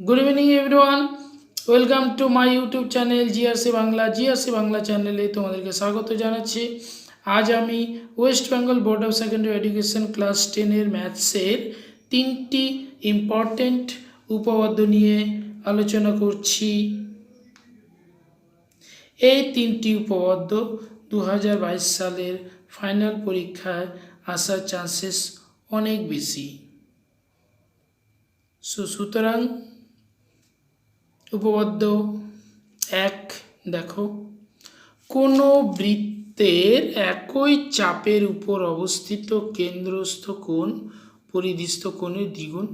Good evening everyone, welcome to my YouTube channel GRC Bangla. GRC Bangla চ্যানেলে তোমাদেরকে স্বাগত জানাচ্ছি। আজ আমি West Bengal board of secondary education class 10-এর ম্যাথসের 3টি ইম্পর্টেন্ট উপপাদ্য নিয়ে আলোচনা করছি। এই 3টি উপপাদ্য 2022 সালের ফাইনাল পরীক্ষায় আসার চান্সেস অনেক বেশি। সুতরাং উপপাদ্য 1 দেখো, কোনো বৃত্তের একই চাপের উপর অবস্থিত কেন্দ্রস্থ কোণ পরিধিস্থ কোণের দ্বিগুণ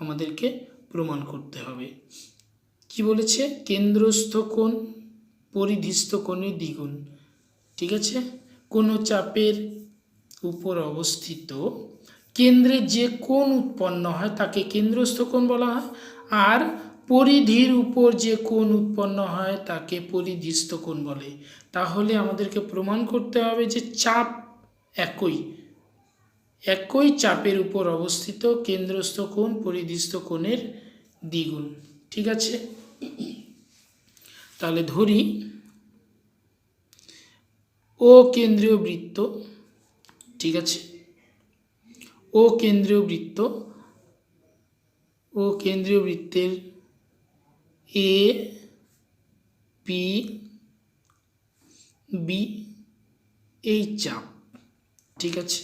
আমাদেরকে প্রমাণ করতে হবে। কি বলেছে? কেন্দ্রস্থ কোণ পরিধিস্থ কোণের দ্বিগুণ। ঠিক আছে, কোনো চাপের উপর অবস্থিত কেন্দ্রে যে কোণ উৎপন্ন হয় তাকে কেন্দ্রস্থ কোণ বলা হয়, আর পরিধির উপর যে কোণ উৎপন্ন হয় তাকে পরিধিস্থ কোণ বলে। তাহলে আমাদেরকে প্রমাণ করতে হবে যে চাপ একই চাপের উপর অবস্থিত কেন্দ্রস্থ কোণ পরিধিস্থ কোণের দ্বিগুণ। ঠিক আছে, তাহলে ধরি ও কেন্দ্রীয় বৃত্ত। ঠিক আছে, ও কেন্দ্রীয় বৃত্তের এ পি বি এই চাপ। ঠিক আছে,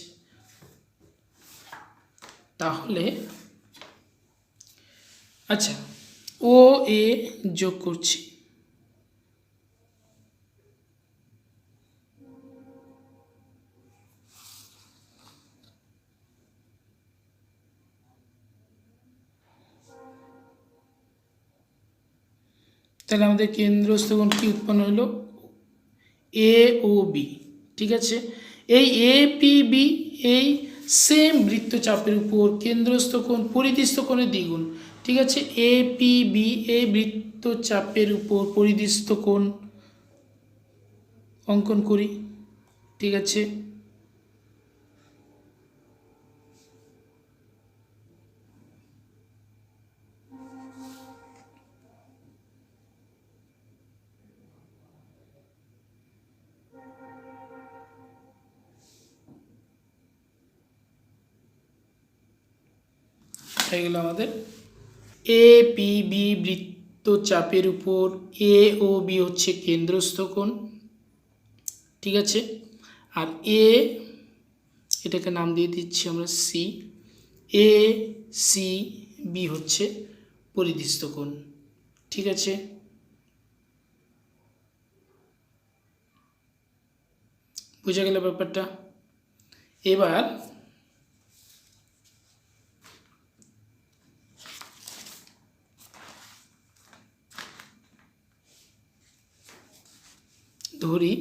তাহলে আচ্ছা ও এ যোগ করছি। তাহলে আমাদের কেন্দ্রস্থ কোণ কি উৎপন্ন হলো? এ ও বি। ঠিক আছে, এই এ পি বি এই সেম বৃত্তচাপের উপর কেন্দ্রস্থ কোণ পরিধিস্থ কোণের দ্বিগুণ। ঠিক আছে, এ পি বি এই বৃত্তচাপের উপর পরিধিস্থ কোণ অঙ্কন করি। ঠিক আছে, হয়ে গেল আমাদের এ পি বি বৃত্তচাপের উপর এ ও বি হচ্ছে কেন্দ্রস্থ কোণ। ঠিক আছে, আর এটাকে নাম দিয়ে দিচ্ছি আমরা সি। এ সি বি হচ্ছে পরিধিস্থ কোণ। ঠিক আছে, বুঝা গেল ব্যাপারটা? এবার ধরি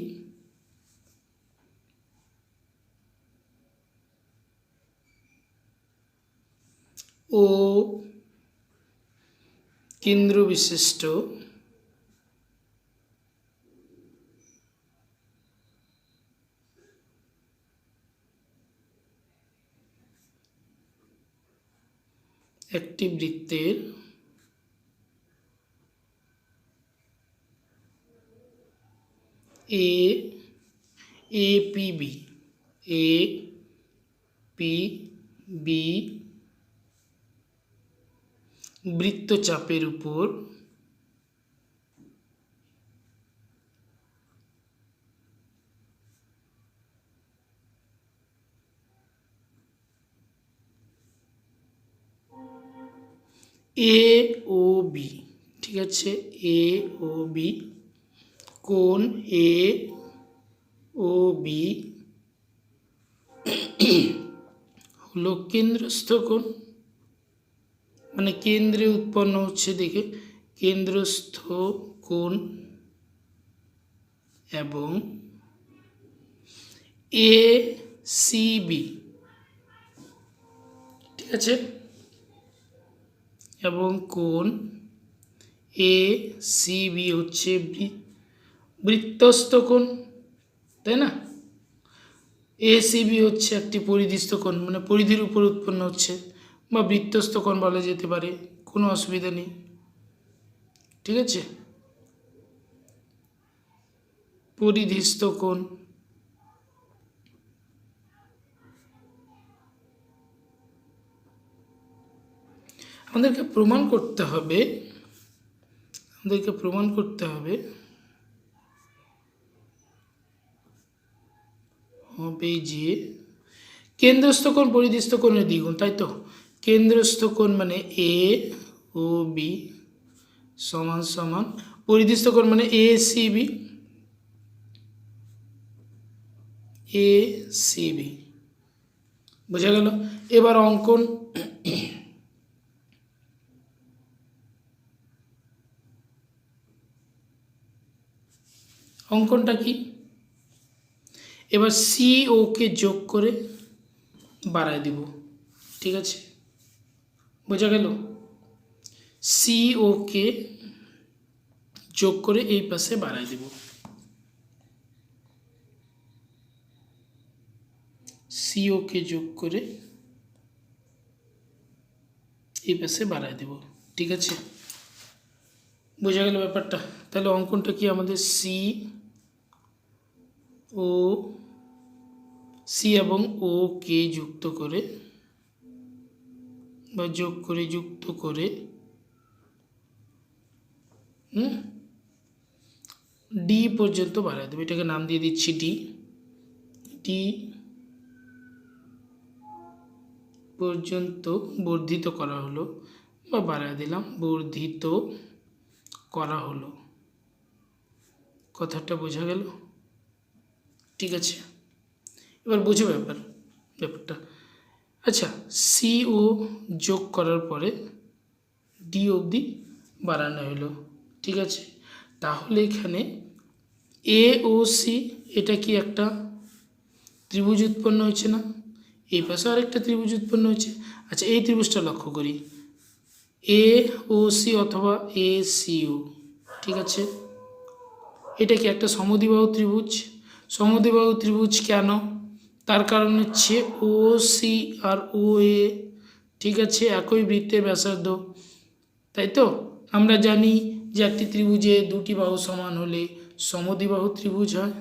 ও কেন্দ্র বিশিষ্ট একটি বৃত্তের এ পি বি বৃত্তচাপের উপর এ ও বি। ঠিক আছে, এ ও বি কোণ এ ও বি হলো কেন্দ্রস্থ কোণ, মানে কেন্দ্রে উৎপন্ন হচ্ছে দেখে কেন্দ্রস্থ কোণ, এবং এ সি বি। ঠিক আছে, এবং কোণ এ সি বি হচ্ছে বৃত্তস্থ কোণ, তাই না? এ সি বি হচ্ছে একটি পরিধিস্থ কোণ, মানে পরিধির উপর উৎপন্ন হচ্ছে, বা বৃত্তস্থ কোণ বলা যেতে পারে, কোনো অসুবিধা নেই। ঠিক আছে, পরিধিস্থ কোণ। আমাদেরকে প্রমাণ করতে হবে যে কেন্দ্রস্থ কোণ পরিধিস্থ কোণের দ্বিগুণ, তাই তো। কেন্দ্রস্থ কোণ মানে এ ও বি সমান সমান পরিধিস্থ কোণ মানে এ সি বি, বোঝা গেল। এবার অঙ্কন। অঙ্কনটা কি, এবার সি ও কে যোগ করে বাড়ায় দিব, ঠিক আছে, বোঝা গেল। সি ও কে যোগ করে এই পাশে বাড়ায় দিব, সি ও কে যোগ করে এই পাশে বাড়ায় দেব, ঠিক আছে, বোঝা গেল ব্যাপারটা। তাহলে অঙ্কনটা কি, আমাদের সি এবং ও কে যুক্ত করে বা যুক্ত করে ডি পর্যন্ত বাড়ায় দেবে। এটাকে নাম দিয়ে দিচ্ছি ডি পর্যন্ত বর্ধিত করা হলো বা বাড়ায় দিলাম, বর্ধিত করা হলো। কথাটা বোঝা গেল, ঠিক আছে। এবার বুঝো ব্যাপারটা। আচ্ছা, সি ও যোগ করার পরে ডি অবধি বাড়ানো হলো, ঠিক আছে। তাহলে এখানে এ ও সি এটা কি একটা ত্রিভুজ উৎপন্ন হয়েছে না, এই পাশে আরেকটা ত্রিভুজ উৎপন্ন হয়েছে। আচ্ছা, এই ত্রিভুজটা লক্ষ্য করি, এ ও সি অথবা এ সি ও, ঠিক আছে। এটা কি একটা সমদ্বিবাহু ত্রিভুজ। সমদ্বিবাহু ত্রিভুজ কেন, তার কারণ হচ্ছে ও সি আর ও এ, ঠিক আছে, একই বৃত্তের ব্যাসার্ধ, তাই তো। আমরা জানি যে একটি ত্রিভুজে দুটি বাহু সমান হলে সমদ্বিবাহু ত্রিভুজ হয়।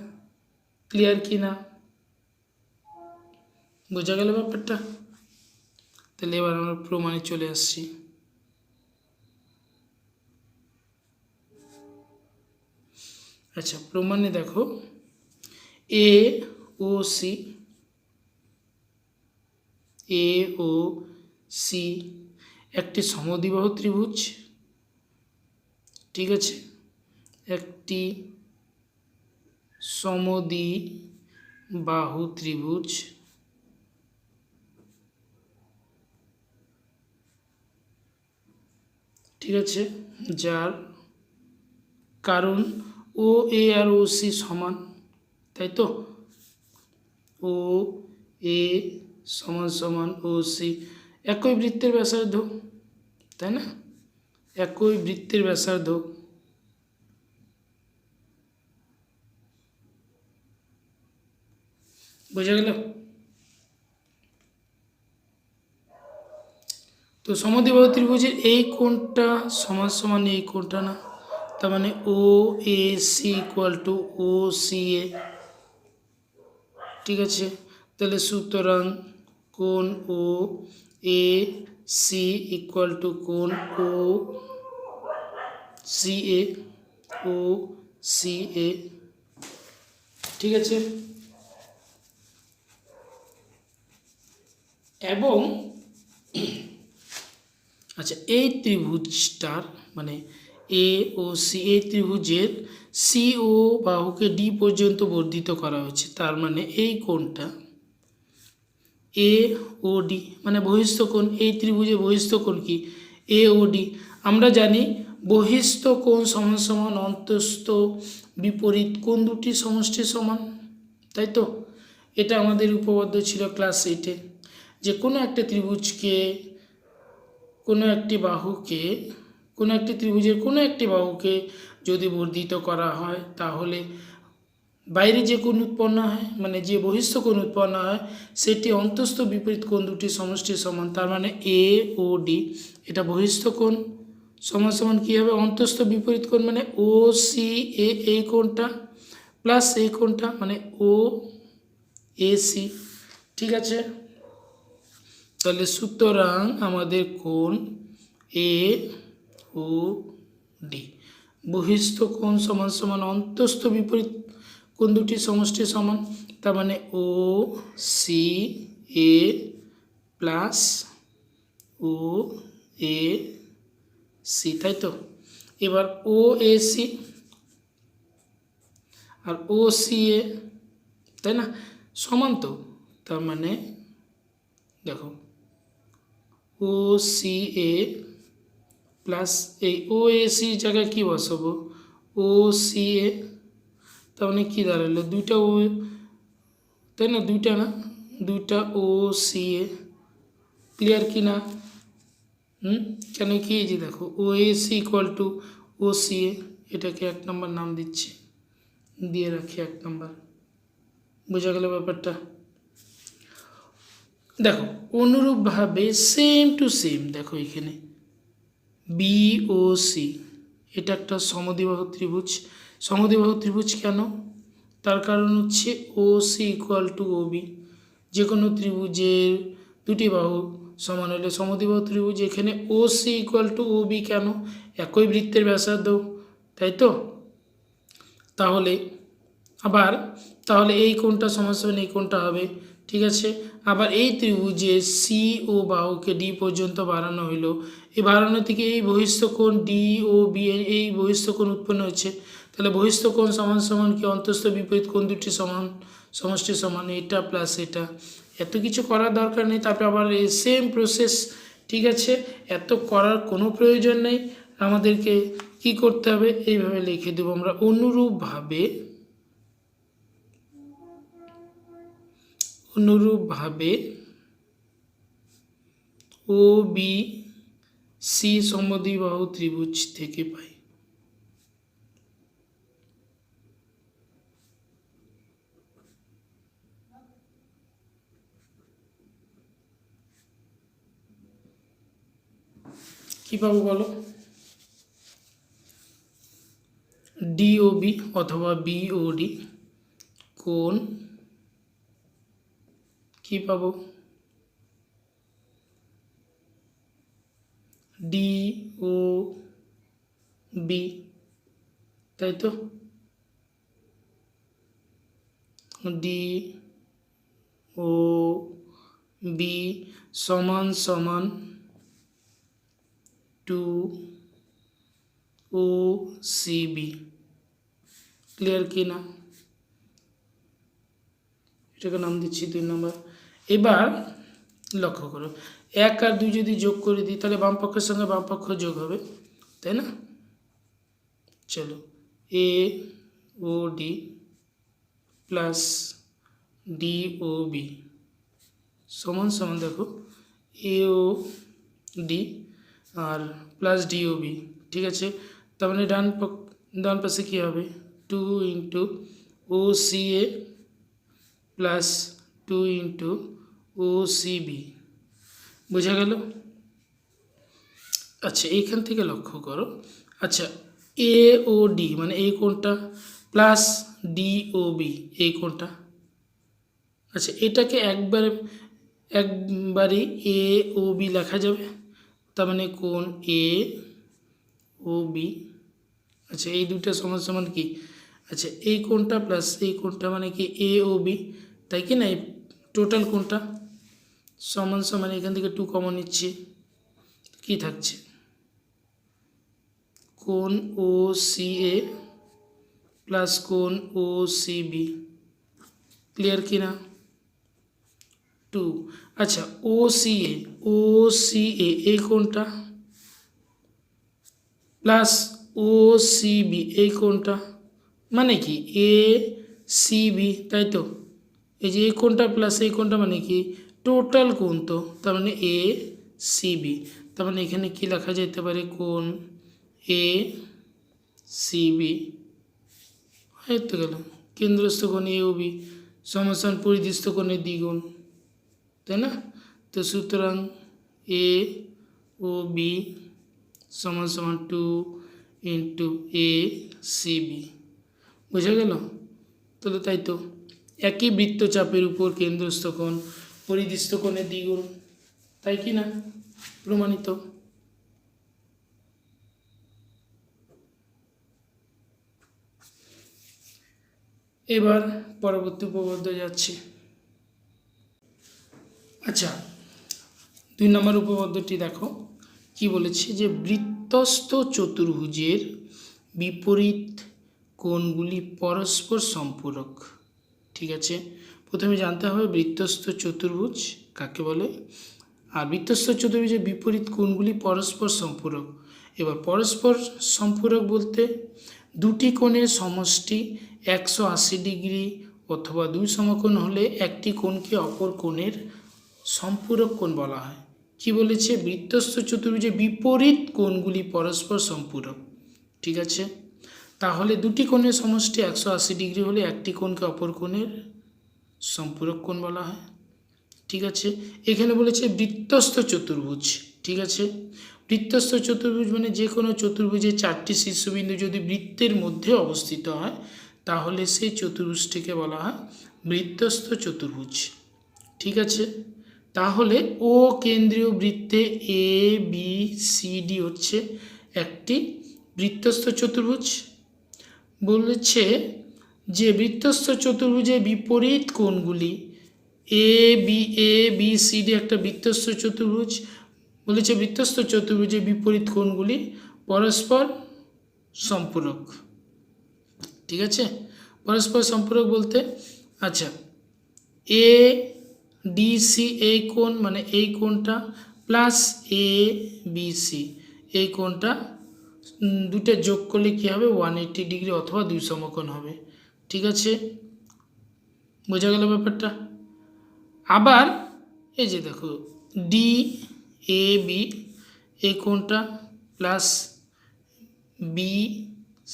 ক্লিয়ার কি না, বোঝা গেল ব্যাপারটা। তাহলে এবার আমরা প্রমাণে চলে আসছি। আচ্ছা, প্রমাণে দেখো, এ ও সি একটি সমদ্বিবাহু ত্রিভুজ, ঠিক আছে, একটি সমদ্বিবাহু ত্রিভুজ, ঠিক আছে, যার কারণ ও এ আর ও সি সমান, তাই তো। ও এ সমান সমান ও সি একই বৃত্তের ব্যাসার্ধ, তাই না, একই বৃত্তের ব্যাসার্ধ। বোঝা গেল। তো সমদ্বিবাহু ত্রিভুজের এই কোণটা সমান সমান এই কোণটা না, তার মানে O A C equal to O C A, ঠিক আছে। তাহলে সুতরাং কোণ O A C equal to কোণ ও সি এ, ঠিক আছে। এবং আচ্ছা, এই ত্রিভুজটার মানে এ ও সি, এই ত্রিভুজের সি ও বাহুকে ডি পর্যন্ত বর্ধিত করা হয়েছে, তার মানে এই কোণটা এ ও ডি মানে বহিস্থ কোণ। এই ত্রিভুজে বহিস্থ কোণ কি, এ ও ডি। আমরা জানি বহিস্থ কোণ সমান সমান অন্তস্থ বিপরীত কোণ দুটি সমষ্টি সমান, তাই তো। এটা আমাদের উপপাদ্য ছিল ক্লাস 8-এ, যে কোনো একটা ত্রিভুজকে কোনো একটি ত্রিভুজের কোনো একটি বাহুকে যদি বর্ধিত করা হয় তাহলে বাইরে যে কোণ উৎপন্ন হয় মানে যে বহিস্থ কোণ উৎপন্ন হয় সেটি অন্তস্থ বিপরীত কোণ দুটি সমষ্টি সমান, তার মানে এ ও ডি এটা বহিস্থ কোণ সমান সমান কী হবে, অন্তস্থ বিপরীত কোণ মানে ও সি এ, এই কোণটা প্লাস এই কোণটা মানে ও এ সি। ঠিক আছে, তাহলে সুতরাং আমাদের কোণ এ ও ডি, বহিস্থ কোণ সমান সমান অন্তস্থ বিপরীত কোণ দুটি সমষ্টি সমান, তার মানে O C A plus O A C, তাই তো। এবার ও A C R O C এ, তাই না, সমান তো, তার মানে দেখো ও সি এ প্লাস এই ও এ সির জায়গায় কী বসাবো, ও সি এ, তার মানে কী দাঁড়ালো, দুইটা ও, তাই না, দুইটা না, দুইটা ও সি এ, ক্লিয়ার কি না? কেন কি, এই যে দেখো O A C equal to O C A, এটাকে 1 নম্বর নাম দিচ্ছি, দিয়ে রাখি 1 নম্বর। বোঝা গেল ব্যাপারটা? দেখো অনুরূপভাবে সেম টু সেম, দেখো এখানে বি ও সি, এটা একটা সমদ্বিবাহু ত্রিভুজ। সমদ্বিবাহু ত্রিভুজ কেন, তার কারণ হচ্ছে O C equal to O B, যে কোনো ত্রিভুজের দুটি বাহু সমান হলে সমদ্বিবাহু ত্রিভুজ। এখানে O C equal to O B কেন, একই বৃত্তের ব্যাসার্ধ, তাই তো। তাহলে আবার তাহলে এই কোণটা সমান সমান এই কোণটা হবে, ঠিক আছে। আবার এই ত্রিভুজে সি ও বাহুকে ডি পর্যন্ত বাড়ানো হইলো, এই বাড়ানো থেকে এই বহিস্থ কোণ ডি ও বি, এই বহিস্থ কোণ উৎপন্ন হচ্ছে, তাহলে বহিস্থ কোণ সমান সমান কি অন্তস্থ বিপরীত কোণ দুটি সমান, সমষ্টি সমান, এটা প্লাস এটা, এত কিছু করার দরকার নেই। তারপরে আবার এই সেম প্রসেস, ঠিক আছে, এত করার কোনো প্রয়োজন নেই। আমাদেরকে কি করতে হবে, এইভাবে লিখে দেবো আমরা, অনুরূপভাবে ও বি সি সমদ্বিবাহু ত্রিভুজ থেকে পাই। কি পাবো বলো, ডিওবি অথবা বিওডি কোণ কি পাবো, ডি ও বি, তাই তো, ডি ও বি সমান সমান two O C B, clear কি না? এটাকে নাম দিচ্ছি 2 নম্বর। এবার লক্ষ্য করো, 1 আর 2 যদি যোগ করে দিই তাহলে বাম পক্ষের সঙ্গে বাম পক্ষ যোগ হবে, তাই না। চলো এ ও ডি প্লাস ডি ও বি সমান সমান, দেখো এ ও ডি আর প্লাস ডি ও বি, ঠিক আছে। তার মানে ডান পাশে কী হবে, 2 into O C A plus 2 into O C B, বোঝা গেল? আচ্ছা এইখান থেকে লক্ষ্য করো, আচ্ছা এ ও ডি মানে এই কোণটা প্লাস ডি ও বি এই কোণটা, আচ্ছা এটাকে একবারে এ ও বি লেখা যাবে, তার মানে কোণ এ ও বি, আচ্ছা এই দুটো সমান সমান কি, আচ্ছা এই কোণটা প্লাস এই কোণটা মানে কি এ ও বি, তাই কি না, এই টোটাল কোণটা সমান সমান, এখান থেকে 2 কমন নিচ্ছি, কি থাকছে, কোণ ও সি এ প্লাস কোণ ও সি বি, ক্লিয়ার কি না? 2, আচ্ছা ও সি এ এই কোণটা প্লাস ও সি বি এই কোণটা, মানে কি এ সি বি, তাই তো। এই যে এই কোণটা প্লাস এই কোণটা মানে কি টোটাল কোণ, তো তার মানে এ সি বি, তার মানে এখানে কি লেখা যেতে পারে, কোণ এ সি বি, হয়ে তো গেল কেন্দ্রস্থ কোণ এ ও বি সমান পরিধিস্থ কোণের দ্বিগুণ, তাই না। তো সুতরাং এ ও বি সমান সমান 2 ইন্টু এ সি বি। বোঝা গেল? তাহলে তাই তো, একই বৃত্তচাপের উপর কেন্দ্রস্থ কোণ পরিদিষ্ট কোণের দ্বিগুণ, তাই কি না? প্রমাণিত। এবার পরবর্তী উপপাদ্য যাচ্ছে। আচ্ছা, 2 নম্বর উপপাদ্যটি দেখো কি বলেছে, যে বৃত্তস্থ চতুর্ভুজের বিপরীত কোণগুলি পরস্পর সম্পূরক। ঠিক আছে, প্রথমে জানতে হবে বৃত্তস্থ চতুর্ভুজ কাকে বলে, আর বৃত্তস্থ চতুর্ভুজের বিপরীত কোণগুলি পরস্পর সম্পূরক। এবার পরস্পর সম্পূরক বলতে দুটি কোণের সমষ্টি 180 ডিগ্রি অথবা 2 সমকোণ হলে একটি কোণকে অপর কোণের সম্পূরক কোণ বলা হয়। কি বলেছে? বৃত্তস্থ চতুর্ভুজের বিপরীত কোণগুলি পরস্পর সম্পূরক। ঠিক আছে, তাহলে দুটি কোণের সমষ্টি 180 ডিগ্রি হলে একটি কোণকে অপর কোণের সম্পূরক কোণ বলা হয়। ঠিক আছে, এখানে বলেছে বৃত্তস্থ চতুর্ভুজ। ঠিক আছে, বৃত্তস্থ চতুর্ভুজ মানে যে কোনো চতুর্ভুজের 4টি শীর্ষবিন্দু যদি বৃত্তের মধ্যে অবস্থিত হয় তাহলে সেই চতুর্ভুজটিকে বলা হয় বৃত্তস্থ চতুর্ভুজ। ঠিক আছে, তাহলে ও কেন্দ্রীয় বৃত্তে এ বি সি ডি হচ্ছে একটি বৃত্তস্থ চতুর্ভুজ। বলেছে যে বৃত্তস্থ চতুর্ভুজের বিপরীত কোণগুলি এ বি সি ডি একটা বৃত্তস্থ চতুর্ভুজ। বলেছে বৃত্তস্থ চতুর্ভুজের বিপরীত কোণগুলি পরস্পর সম্পূরক। ঠিক আছে, পরস্পর সম্পূরক বলতে, আচ্ছা, এ ডি সি এই কোণ মানে এই কোণটা প্লাস এ বি সি এই কোণটা দুটো যোগ করলে কী হবে? 180 ডিগ্রি অথবা 2 সমকোণ হবে। ঠিক আছে, বোঝা গেল ব্যাপারটা? আবার এই যে দেখো ডি এ বি এই কোণটা প্লাস বি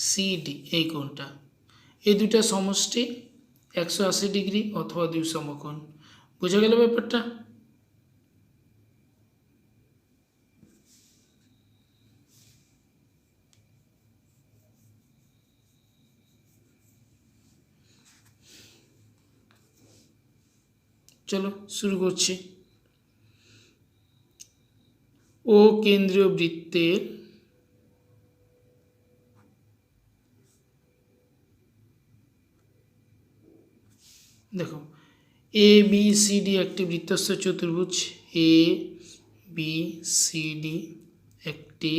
সি ডি এই কোণটা, এই দুটা সমষ্টি 180 ডিগ্রি অথবা 2 সমকোণ। বোঝা গেল ব্যাপারটা? চলো শুরু করছি। ও কেন্দ্রীয় বৃত্তের দেখো এ বি সি ডি একটি বৃত্তস্থ চতুর্ভুজ। এ বি সি ডি একটি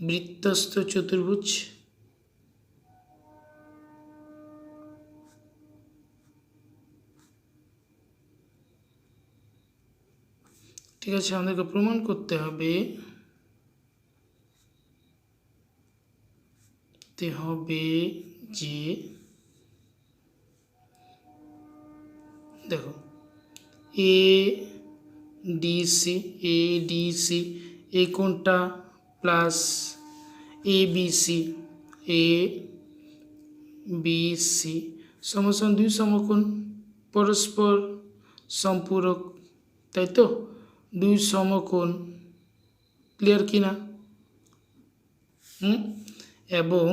বৃত্তস্থ চতুর্ভুজ। ঠিক আছে, আমাদেরকে প্রমাণ করতে হবে যে দেখো এ ডি সি এই কোণটা প্লাস এ বি সি সমান 2 সমকোণ পরস্পর সম্পূরক, তাই তো? 2 সমকোণ, ক্লিয়ার কি না? এবং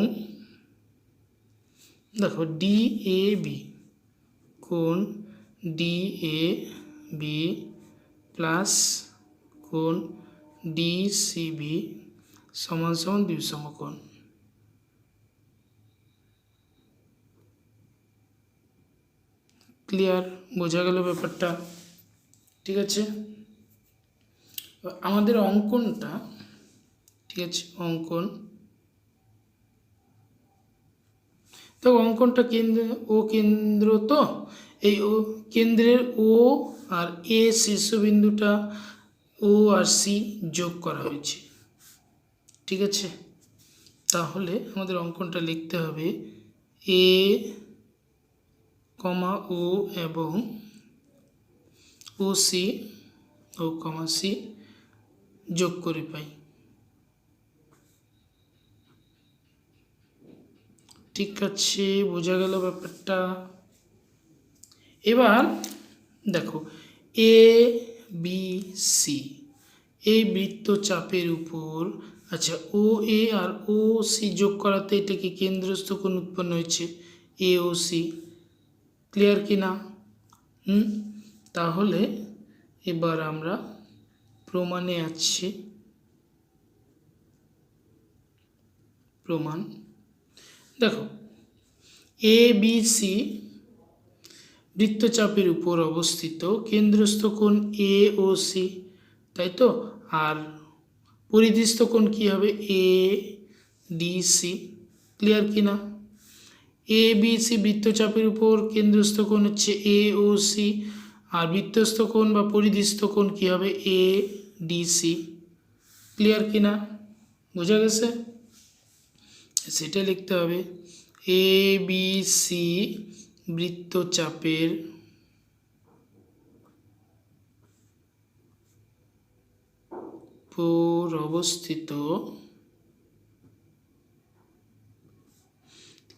দেখো ডি এ বি কোণ ডি এ বি প্লাস কোণ ডি সি বি সমান 2 সমকোণ। ক্লিয়ার? বোঝা গেল ব্যাপারটা? ঠিক আছে, আমাদের অঙ্কনটা, ঠিক আছে, অঙ্কন তো অঙ্কনটা ও কেন্দ্র, তো এই ও কেন্দ্রের ও আর এ শীর্ষবিন্দুটা ও আর সি যোগ করা হয়েছে। ঠিক আছে, তাহলে আমাদের অঙ্কনটা লিখতে হবে এ কমা ও এবং ও সি ও কমা সি যোগ করে পাই। ঠিক আছে, বোঝা গেল ব্যাপারটা? এবার দেখো এ বি সি এই বৃত্তচাপের উপর, আচ্ছা ও এ আর ও সি যোগ করাতে এটা কি কেন্দ্রস্থ কোণ উৎপন্ন হয়েছে, এ ও সি। ক্লিয়ার কি না? তাহলে এবার আমরা প্রমাণে আসছি। প্রমাণ দেখো, এ বি সি বৃত্তচাপের উপর অবস্থিত, কেন্দ্রস্থ কোণ এ ও সি, তাই তো। আর পরিধিস্থ কোণ কী হবে, এ ডি সি। ক্লিয়ার কি না? এ বি সি বৃত্তচাপের উপর কেন্দ্রস্থ কোণ হচ্ছে এ ও সি, আর বৃত্তস্থ কোণ বা পরিধিস্থ কোণ কী হবে, এ ডি সি। ক্লিয়ার কি না? বোঝা গেছে? সেটা লিখতে হবে, এ বি সি বৃত্তচাপের উপর অবস্থিত,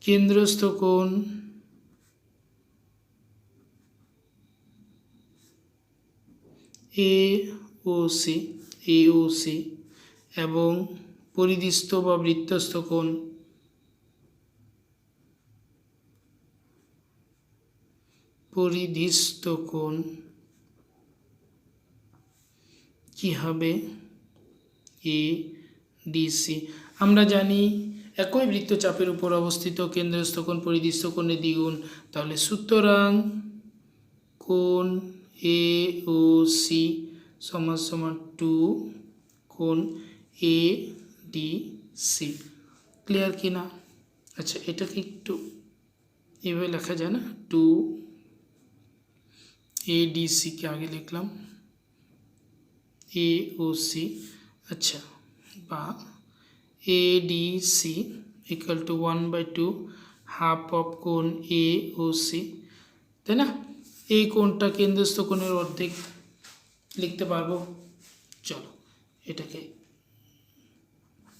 কেন্দ্রস্থ কোণ এ ও সি এবং পরিধিস্থ বা বৃত্তস্থ কোণ কি হবে, এ ডি সি। আমরা জানি একই বৃত্তচাপের উপর অবস্থিত কেন্দ্রস্থ কোণ পরিধিস্থ কোণের দ্বিগুণ, তাহলে সুতরাং কোণ এ ও সি সমান সমান 2 কোণ এ ডি সি। ক্লিয়ার কি না? আচ্ছা এটাকে একটু এভাবে লেখা যায় না, 2 এ ডি সিকে আগে লিখলাম এ ও সি, আচ্ছা, বা A D C equal to 1/2 half of কোণ এ ও সি, তাই না? এই কোণটা কেন্দ্রস্থ কোণের অর্ধেক লিখতে পারবো। চলো এটাকে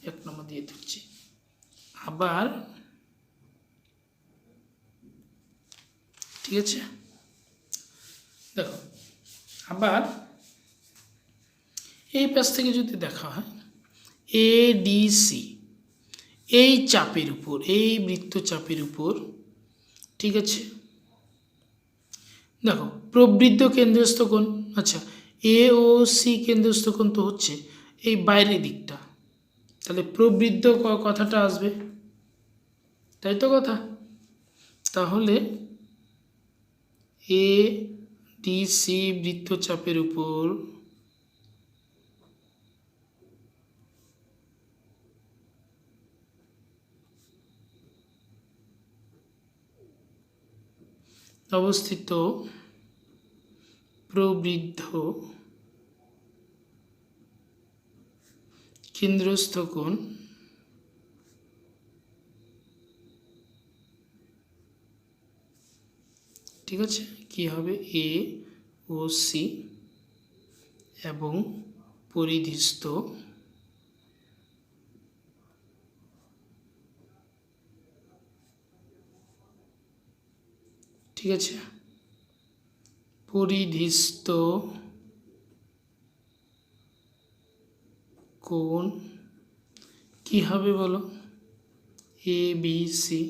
1 নম্বর দিয়ে ধরছি। আবার ঠিক আছে, দেখো আবার এই পাশ থেকে যদি দেখা হয় এডিসি এই চাপের উপর, এই বৃত্তচাপের উপর, ঠিক আছে, দেখো প্রবৃদ্ধ কেন্দ্রস্থ কোণ, আচ্ছা এ ও সি কেন্দ্রস্থ কোণ তো হচ্ছে এই বাইরের দিকটা, তাহলে প্রবৃদ্ধ কথাটা আসবে, তাই তো কথা। তাহলে এ ডি সি বৃত্তচাপের উপর অবস্থিত প্রবৃদ্ধ কেন্দ্রস্থ কোণ ঠিক আছে কি হবে, এ ও সি এবং পরিধিস্থ ঠিক আছে, পরিধিস্থ কোণ কি হবে বলো, এ বি সি।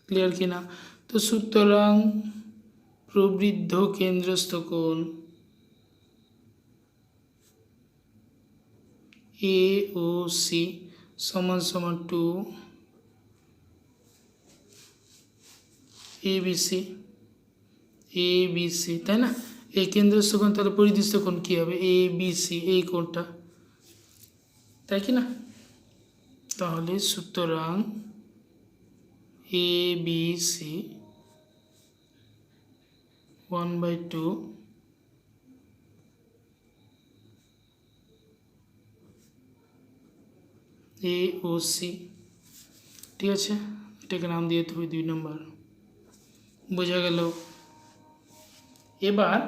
ক্লিয়ার কি না? তো সুতরাং প্রবৃদ্ধ কেন্দ্রস্থ কোণ এ ও সি সমান সমান 2 এ বি সি, তাই না? এই কেন্দ্রস্থ কোণ তাহলে পরিধিস্থ কোণ কী হবে, এ বি সি, এই কোণটা, তাই কি না? তাহলে সুতরাং A B C 1/2 A O C, ঠিক আছে, এটাকে নাম দিয়ে দেবে 2 নম্বর। বোঝা গেল? এবার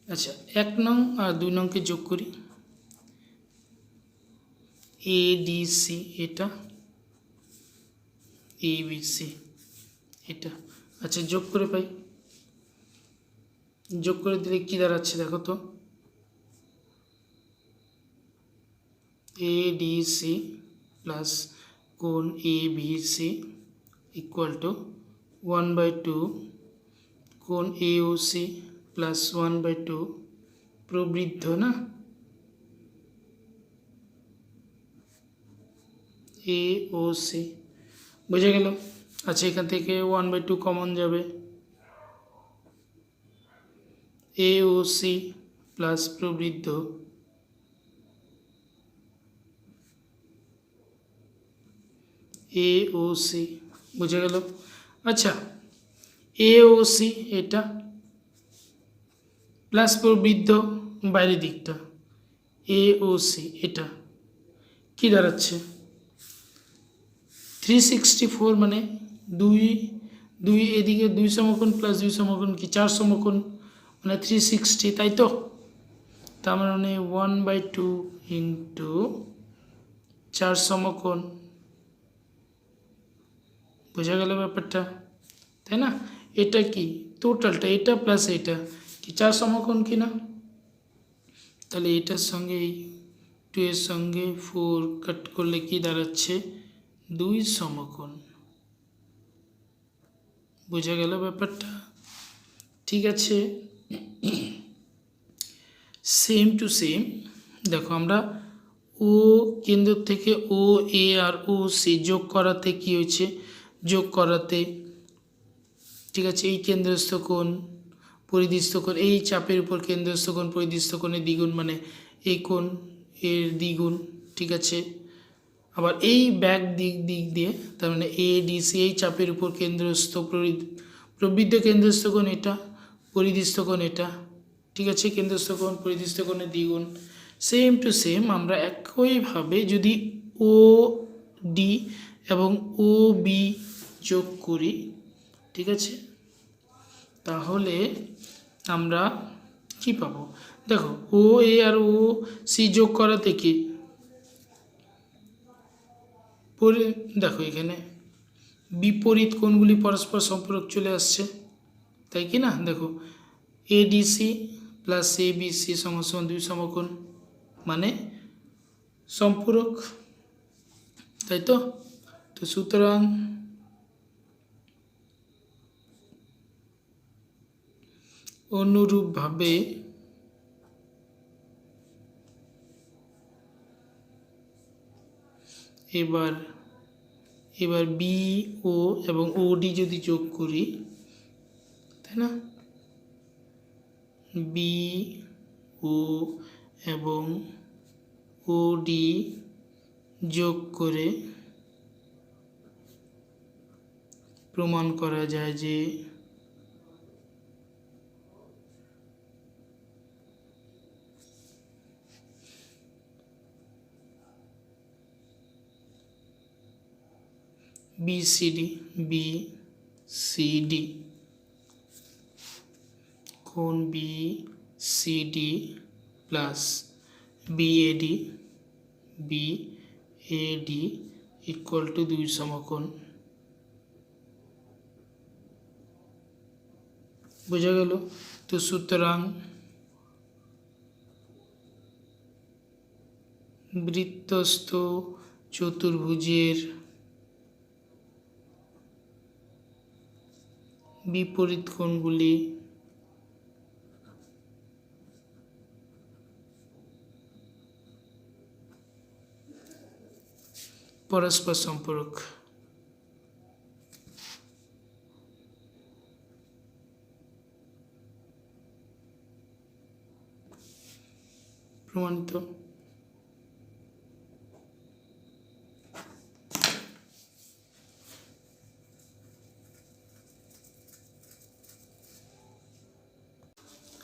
আচ্ছা 1 নং আর 2 নংকে যোগ করি, এ ডি সি এটা, এ বি সি এটা, আচ্ছা যোগ করে পাই যোগ করে দিলে কি দাঁড়াচ্ছে দেখো তো, এডিসি প্লাস কোণ এবিসি ইকুয়াল টু 1/2 কোণ এওসি প্লাস 1/2 প্রবৃদ্ধ না এওসি, বুঝে গেল। আচ্ছা, এখান থেকে 1/2 কমন যাবে, এওসি প্লাস প্রবৃদ্ধ এওসি, বুঝে গেল। আচ্ছা, এওসি এটা প্লাস প্রবৃদ্ধ বাইরের দিকটা, এওসি এটা কি দাঁড়াচ্ছে 364, মানে দুই দুই এদিকে 2 সমকোণ প্লাস 2 সমকোণ কি 4 সমকোণ, মানে 360, তাই তো। তার মানে 1/2 ইন্টু 4 সমকোণ, বোঝা গেল ব্যাপারটা, তাই না। এটা কি টোটালটা, এটা প্লাস এটা কি 4 সমকোণ কি না, তাহলে এটার সঙ্গে এই 2 এর সঙ্গে 4 কাট করলে কি দাঁড়াচ্ছে 2 সমকোণ, বোঝা গেল ব্যাপারটা, ঠিক আছে। সেম টু সেম দেখো, আমরা ও কেন্দ্র থেকে ও এ আর ও সি যোগ করাতে কি হয়েছে, যোগ করাতে, ঠিক আছে, এই কেন্দ্রস্থ কোণ পরিধিস্থ কোণ, এই চাপের উপর কেন্দ্রস্থ কোণ পরিধিস্থ কোণের দ্বিগুণ, মানে এই কোণ এর দ্বিগুণ, ঠিক আছে। আবার এই ব্যাক দিক দিয়ে, তার মানে এ ডিসি, এই চাপের উপর কেন্দ্রস্থ প্রবৃদ্ধ কেন্দ্রস্থ কোণ এটা, পরিধিস্থ কোণ এটা, ঠিক আছে, কেন্দ্রস্থ কোণ পরিধিস্থ কোণের দ্বিগুণ। সেম টু সেম আমরা একইভাবে যদি ও ডি এবং ও বি যোগ করি, ঠিক আছে, তাহলে আমরা কি পাবো দেখো, ও এ আর ও সি যোগ করাতে কি দেখো এখানে বিপরীত কোণগুলি পরস্পর সম্পর্ক চলে আসছে, তাই কি না। দেখো এডিসি প্লাস এবিসি সমান 2 সমকোণ, মানে সম্পূরক, তাই তো। তো সুতরাং অনুরূপভাবে এবার বি ও এবং ওডি যদি যোগ করি, তাই না, বি ও এবং ওডি যোগ করে প্রমাণ করা যায় যে বিসিডি কোণ BCD plus BAD equal to 2 সমকোণ, বোঝা গেল। তো সুতরাং বৃত্তস্থ চতুর্ভুজের বিপরীত কোণগুলি পরস্পর সম্পর্ক, প্রমাণিত।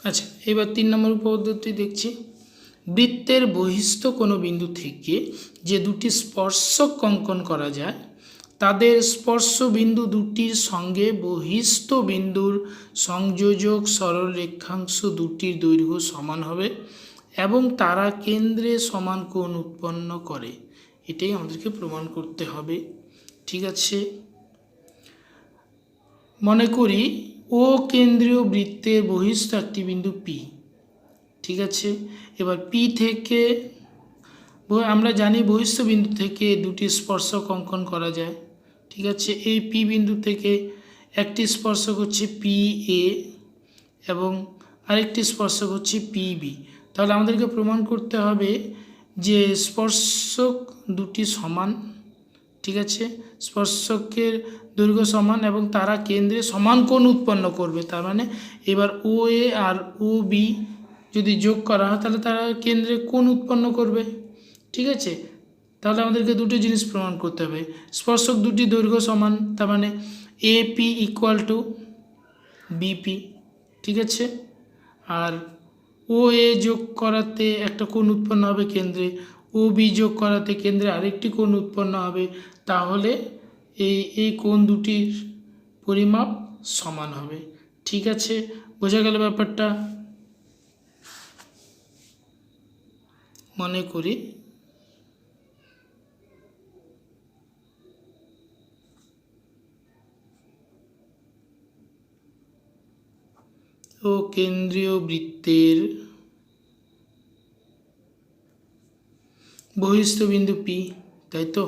আচ্ছা, এবার 3 নম্বর পদ্ধতি দেখছি। বৃত্তের বহিস্থ কোনো বিন্দু থেকে যে দুটি স্পর্শক অঙ্কন করা যায়, তাদের স্পর্শ বিন্দু দুটির সঙ্গে বহিস্থ বিন্দুর সংযোজক সরল রেখাংশ দুটির দৈর্ঘ্য সমান হবে এবং তারা কেন্দ্রে সমান কোণ উৎপন্ন করে, এটাই আমাদেরকে প্রমাণ করতে হবে, ঠিক আছে। মনে করি ও কেন্দ্রীয় বৃত্তের বহিস্থ একটি বিন্দু পি। ঠিক আছে, এবার পি থেকে আমরা জানি বহিস্থ বিন্দু থেকে দুটি স্পর্শক অঙ্কন করা যায়। ঠিক আছে, এই পি বিন্দু থেকে একটি স্পর্শক হচ্ছে পি এ এবং আরেকটি স্পর্শক হচ্ছে পি বি। তাহলে আমাদেরকে প্রমাণ করতে হবে যে স্পর্শক দুটি সমান। ঠিক আছে, স্পর্শকের দৈর্ঘ্য সমান এবং তারা কেন্দ্রে সমান কোণ উৎপন্ন করবে। তার মানে এবার ও এ আর ও বি যদি যোগ করা হয় তাহলে তারা কেন্দ্রে কোণ উৎপন্ন করবে। ঠিক আছে, তাহলে আমাদেরকে দুটো জিনিস প্রমাণ করতে হবে, স্পর্শক দুটি দৈর্ঘ্য সমান, তার মানে A P equal to BP. ঠিক আছে, আর ও এ যোগ করাতে একটা কোণ উৎপন্ন হবে কেন্দ্রে, ও বি যোগ করাতে কেন্দ্রে আরেকটি কোণ উৎপন্ন হবে। তাহলে এই কোণ দুটির পরিমাপ সমান হবে। ঠিক আছে, বোঝা গেল ব্যাপারটা? মনে করি ও কেন্দ্রীয় বৃত্তের বহিস্থ বিন্দু পি, তাই তো?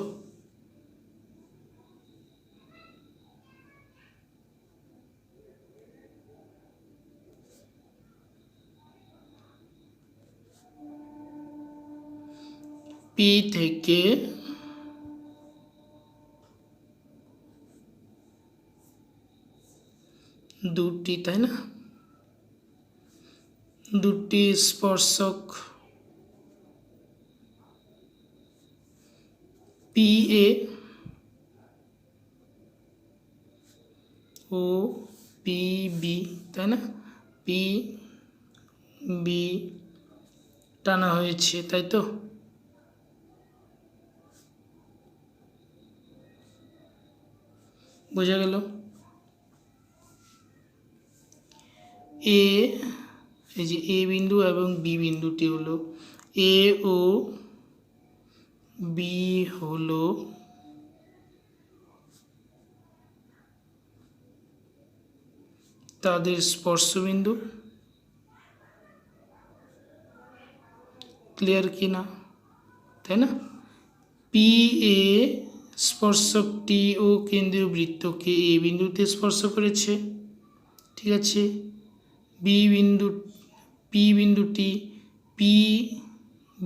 পি থেকে দুটি, তাই না, দুটি স্পর্শক পি এ ও পি বি, তাই না, পি বি টানা হয়েছে, তাই তো? বোঝা গেল? এই যে এ বিন্দু এবং বি বিন্দুটি হলো এ ও বি হলো তাদের স্পর্শবিন্দু। ক্লিয়ার কি না, তাই না? পি এ স্পর্শকটি ও কেন্দ্রীয় বৃত্তকে এ বিন্দুতে স্পর্শ করেছে। ঠিক আছে, পি বিন্দুটি পি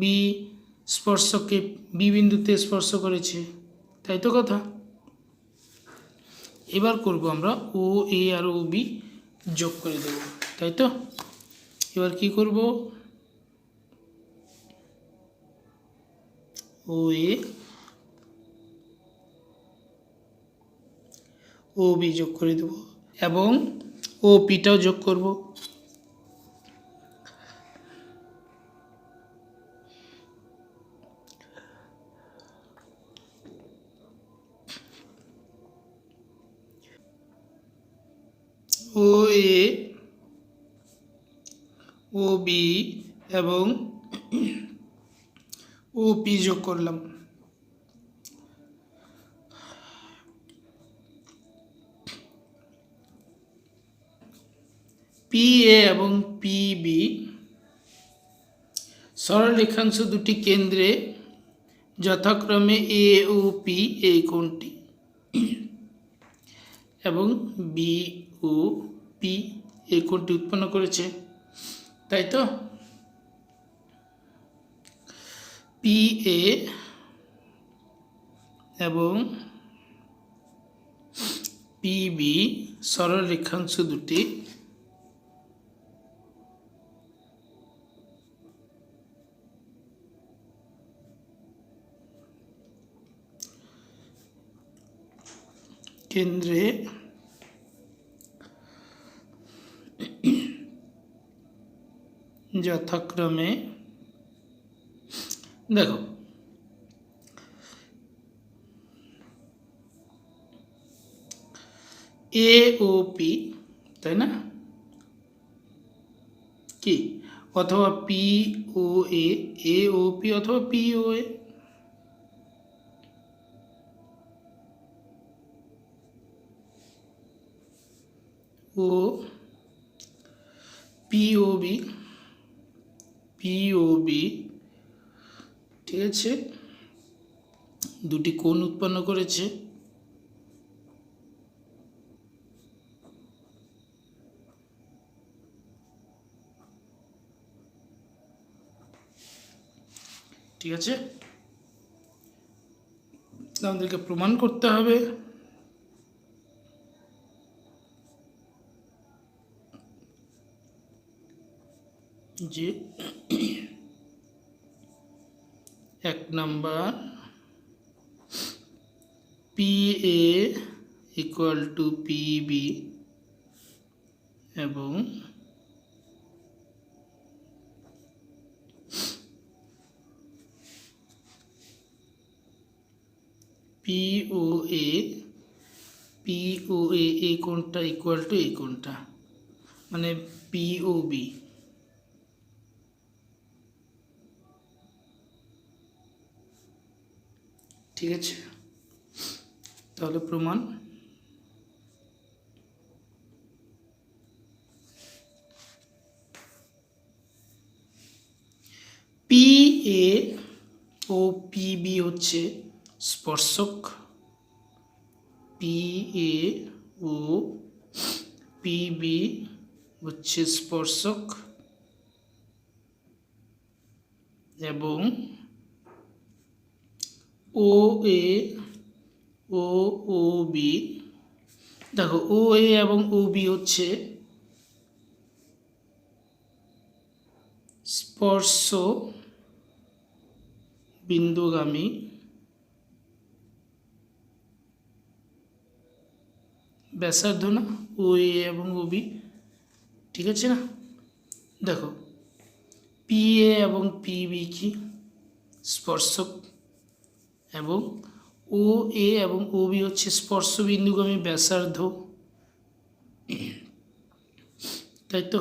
বি স্পর্শককে বি বিন্দুতে স্পর্শ করেছে, তাই তো কথা? এবার করব আমরা ও এ আর ও বি যোগ করে দেব, তাই তো? এবার কি করব, ও এ ও বি যোগ করে দেব এবং ও পিটাও যোগ করব। ও এ ও বি এবং ও পি যোগ করলাম। পি এ এবং পি বি সরল রেখাংশ দুটি কেন্দ্রে যথাক্রমে এ ও পি এই কোণটি এবং বি ও পি এই কোণটি উৎপন্ন করেছে, তাই তো? পি এ এবং পি বি সরল রেখাংশ দুটি কেন্দ্রে যথাক্রমে, দেখো এ ও পি, তাই না, কি, অথবা পি ও এ ও পি অথবা পি ও এ, ও পিওবি, ঠিক আছে, দুটি কোণ উৎপন্ন করেছে। ঠিক আছে, আমাদেরকে প্রমাণ করতে হবে যে 1 number PA equal to PB এবং POA এই কোণটা ইকুয়াল টু এই কোণটা, মানে POB। ঠিক আছে, তাহলে প্রমাণ PA ও PB হচ্ছে স্পর্শক, PA ও PB হচ্ছে স্পর্শক এবং OA ও OB, দেখো OA এবং OB হচ্ছে স্পর্শ বিন্দুগামী ব্যাসার্ধ না, OA এবং OB, ঠিক আছে না। দেখো PA এবং PB কি স্পর্শক এবং OA এবং OB হচ্ছে স্পর্শ বিন্দুগামী ব্যাসার্ধ, তাই তো।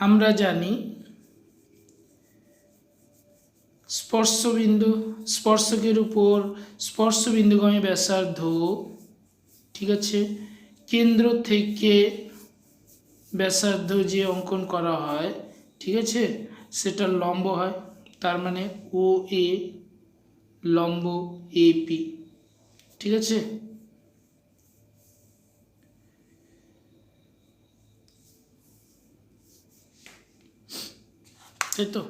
আমরা জানি স্পর্শকের উপর স্পর্শবিন্দুগামী ব্যাসার্ধ, ঠিক আছে, কেন্দ্র থেকে ব্যাসার্ধ যে অঙ্কন করা হয়, ঠিক আছে, সেটা লম্ব হয়, তার মানে OA লম্ব AP, ঠিক আছে। তাই তো,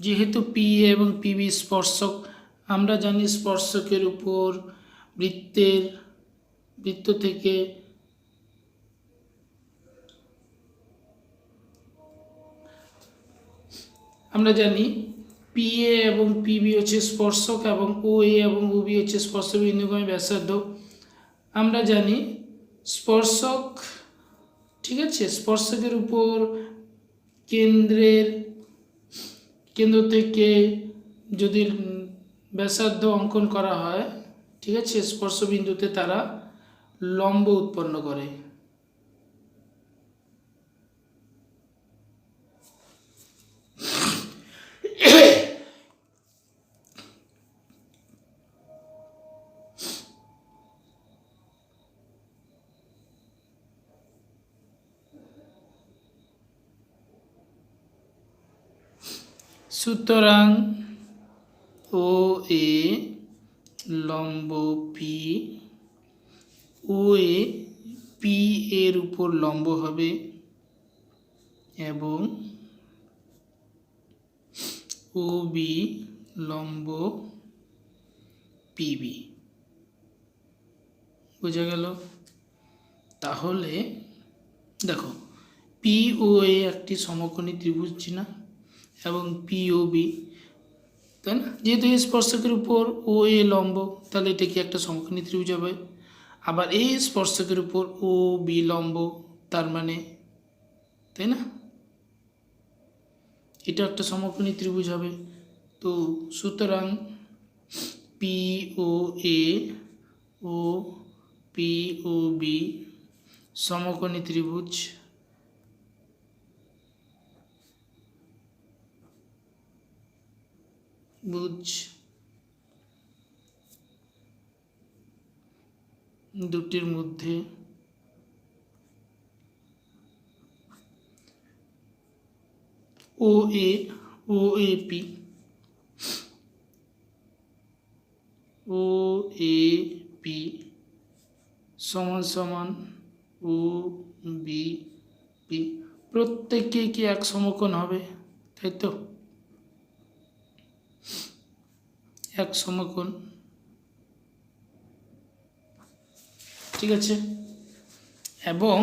যেহেতু PA এবং PB স্পর্শক, আমরা জানি স্পর্শকের উপর বৃত্ত থেকে আমরা জানি PA এবং PB হচ্ছে স্পর্শক এবং OA এবং OB হচ্ছে স্পর্শ বিন্দুগামী ব্যাসার্ধ। আমরা জানি স্পর্শক, ঠিক আছে, স্পর্শকের উপর কেন্দ্র থেকে যদি ব্যাসার্ধ অঙ্কন করা হয়, ঠিক আছে, স্পর্শবিন্দুতে তারা লম্ব উৎপন্ন করে। সুতরাং OA লম্ব P, OA P এর উপর লম্ব হবে এবং OB লম্ব PB, বোঝা গেল। তাহলে দেখো POA একটি সমকোণী ত্রিভুজ না, এবং POB, তাই না, যেহেতু এই স্পর্শকের উপর OA লম্ব, তাহলে এটা কি একটা সমকোণী ত্রিভুজ হবে। আবার এই স্পর্শকের উপর OB লম্ব, তার মানে, তাই না, এটা একটা সমকোণী ত্রিভুজ হবে। তো সুতরাং POA ও POB সমকোণী ত্রিভুজ। দুটির মধ্যে ও এ ও A P O A P সমান সমান ও বি পি, প্রত্যেককে কি এক সমকোণ হবে, তাই তো? এক সমকোণ, ঠিক আছে। এবং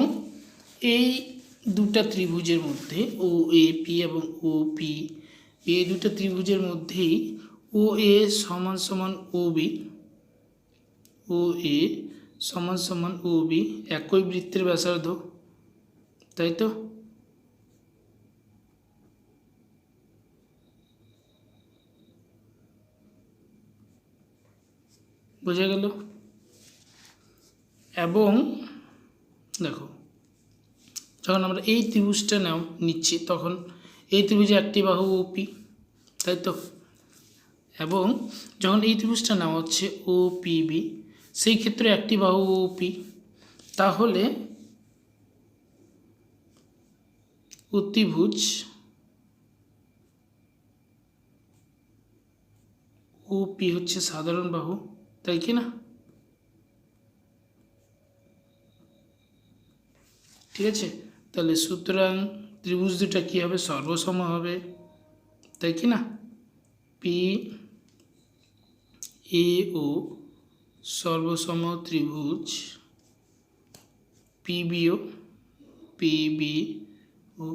এই দুটা ত্রিভুজের মধ্যে ও এ পি এবং ও পি, এই দুটো ত্রিভুজের মধ্যেই ও এ সমান সমান ও বি, ও এ সমান সমান ও বি একই বৃত্তের ব্যাসার্ধ, তাই তো? বোঝা গেল? এবং দেখো, যখন আমরা এই ত্রিভুজটা নিচ্ছি তখন এই ত্রিভুজে একটি বাহু ওপি, তাই তো? এবং যখন এই ত্রিভুজটা নেওয়া হচ্ছে ও পিবি, সেই ক্ষেত্রে একটি বাহু ওপি, তাহলে অতিভুজ ওপি হচ্ছে সাধারণ বাহু, তাই কি না? ঠিক আছে, তাহলে সুতরাং ত্রিভুজ দুটা কী হবে, সর্বসম হবে, তাই কি না? পি এ ও সর্বসম ত্রিভুজ, পিবিও পিবি ও,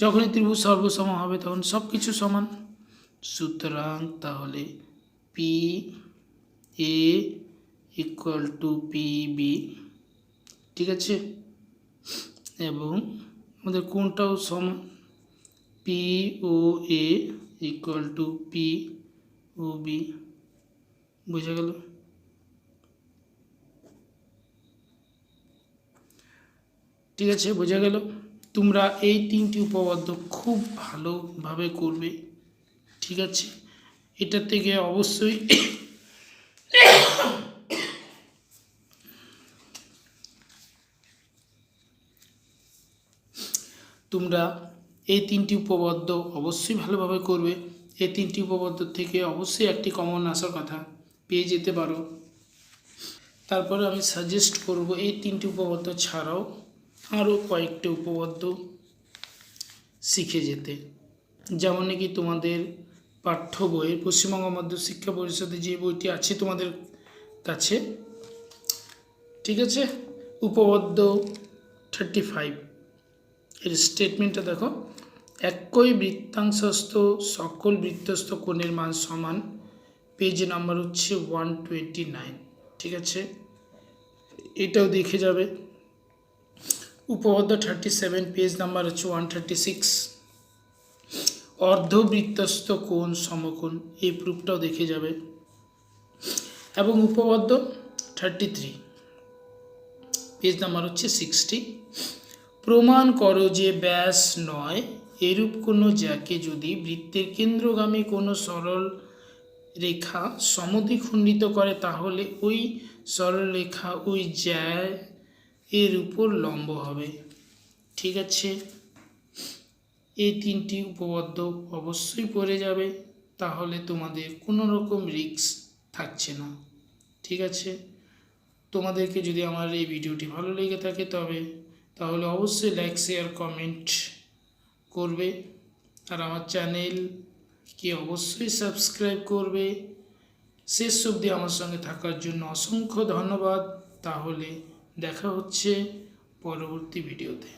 যখনই ত্রিভুজ সর্বসম হবে তখন সব কিছু সমান, সুতরাং তাহলে P A equal to P B, ঠিক আছে। এবং আমাদের কোনটাও সমান, P O A equal to P O B, বোঝা গেল? ঠিক আছে, বোঝা গেল? তোমরা এই তিনটি উপপাদ্য খুব ভালোভাবে করবে, ঠিক আছে। এটা থেকে অবশ্যই তোমরা এই তিনটি উপপাদ্য অবশ্যই ভালোভাবে করবে। এই তিনটি উপপাদ্য থেকে অবশ্যই একটি কমন আসার কথা, পেয়ে যেতে পারো। তারপরে আমি সাজেস্ট করব এই তিনটি উপপাদ্য ছাড়াও আরও কয়েকটি উপপাদ্য শিখে যেতে, যেমন নাকি তোমাদের পাঠ্য বইয়ের পশ্চিমবঙ্গ মাধ্যমিক শিক্ষা পরিষদে যে বইটি আছে তোমাদের কাছে, ঠিক আছে, উপপাদ্য 35 এর স্টেটমেন্টটা দেখো, একই বৃত্তাংশস্থ সকল বৃত্তস্থ কোণের মান সমান, পেজ নাম্বার হচ্ছে 129, ঠিক আছে, এটাও দেখে যাবে। উপপাদ্য 37 পেজ নাম্বার হচ্ছে 136, অর্ধবৃত্তস্থ কোণ সমকোণ, এই প্রুফটাও দেখে যাবে। এবং উপপাদ্য 33 পেজ নাম্বার হচ্ছে 60, প্রমাণ করো যে ব্যাস নয় এরূপ কোনো জ্যাকে যদি বৃত্তের কেন্দ্রগামী কোনো সরল রেখা সমদ্বিখণ্ডিত করে তাহলে ওই সরলরেখা ওই জ্যা এর উপর লম্ব হবে, ঠিক আছে। এই তিনটি উপপাদ্য অবশ্যই পড়ে যাবে, তাহলে তোমাদের কোনো রকম রিস্ক থাকছে না, ঠিক আছে। তোমাদেরকে যদি আমার এই ভিডিওটি ভালো লেগে থাকে তাহলে অবশ্যই লাইক শেয়ার কমেন্ট করবে, আর আমার চ্যানেলকে অবশ্যই সাবস্ক্রাইব করবে। শেষ অবধি আমার সঙ্গে থাকার জন্য অসংখ্য ধন্যবাদ। তাহলে দেখা হচ্ছে পরবর্তী ভিডিওতে।